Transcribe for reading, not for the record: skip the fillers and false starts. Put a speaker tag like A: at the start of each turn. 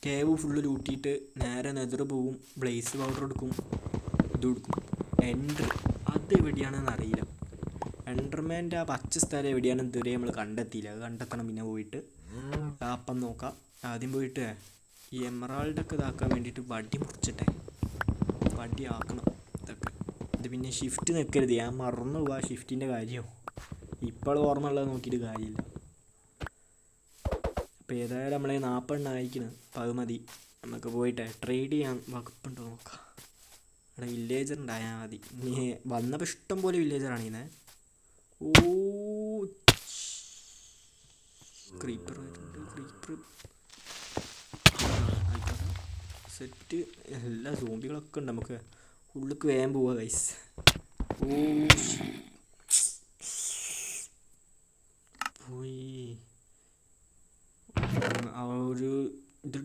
A: Cave full ലൂട്ടിയിട്ട് നേരെ nether പോവും, blaze powder എടുക്കും, ഇതും എടുക്കും. എൻഡർ അത് എവിടെയാണെന്ന് അറിയില്ല. എൻഡർമാൻ്റെ ആ പച്ച സ്ഥലം എവിടെയാണെന്ന് ഇതുവരെ നമ്മൾ കണ്ടെത്തിയില്ല. അത് കണ്ടെത്തണം പിന്നെ പോയിട്ട്. അപ്പം നോക്കാം. ആദ്യം പോയിട്ട് ഈ എമറാൾഡൊക്കെ ഇതാക്കാൻ വേണ്ടിയിട്ട് വടി മുറിച്ചിട്ടെ, വടി ആക്കണം ഇതൊക്കെ. ഇത് പിന്നെ ഷിഫ്റ്റ് നിൽക്കരുത്, ഞാൻ മറന്നു പോവാ ഷിഫ്റ്റിൻ്റെ കാര്യം. ഇപ്പോൾ ഓർമ്മ ഉള്ളത് നോക്കിയിട്ട് കാര്യമില്ല. അപ്പോൾ ഏതായാലും നമ്മളെ 40 അയക്കണം. അപ്പോൾ അത് മതി. നമുക്ക് പോയിട്ട് ട്രേഡ് ചെയ്യാൻ വകുപ്പുണ്ടോ നോക്കാം. അവിടെ വില്ലേജർ ഉണ്ടായാൽ മതി. ഇനി വന്നപ്പോൾ ഇഷ്ടം പോലെ വില്ലേജറാണ്. ഓ ക്രീപ്പർ വരുന്നുണ്ട്, ക്രീപ്പർ ആയിക്കോട്ടെ. സെറ്റ് എല്ലാ സോംബികളൊക്കെ ഉണ്ട്. നമുക്ക് ഉള്ളിലേക്ക് വേഗം പോവാ ഗൈസ്. ഓ പോയി ആ ഒരു ഇത്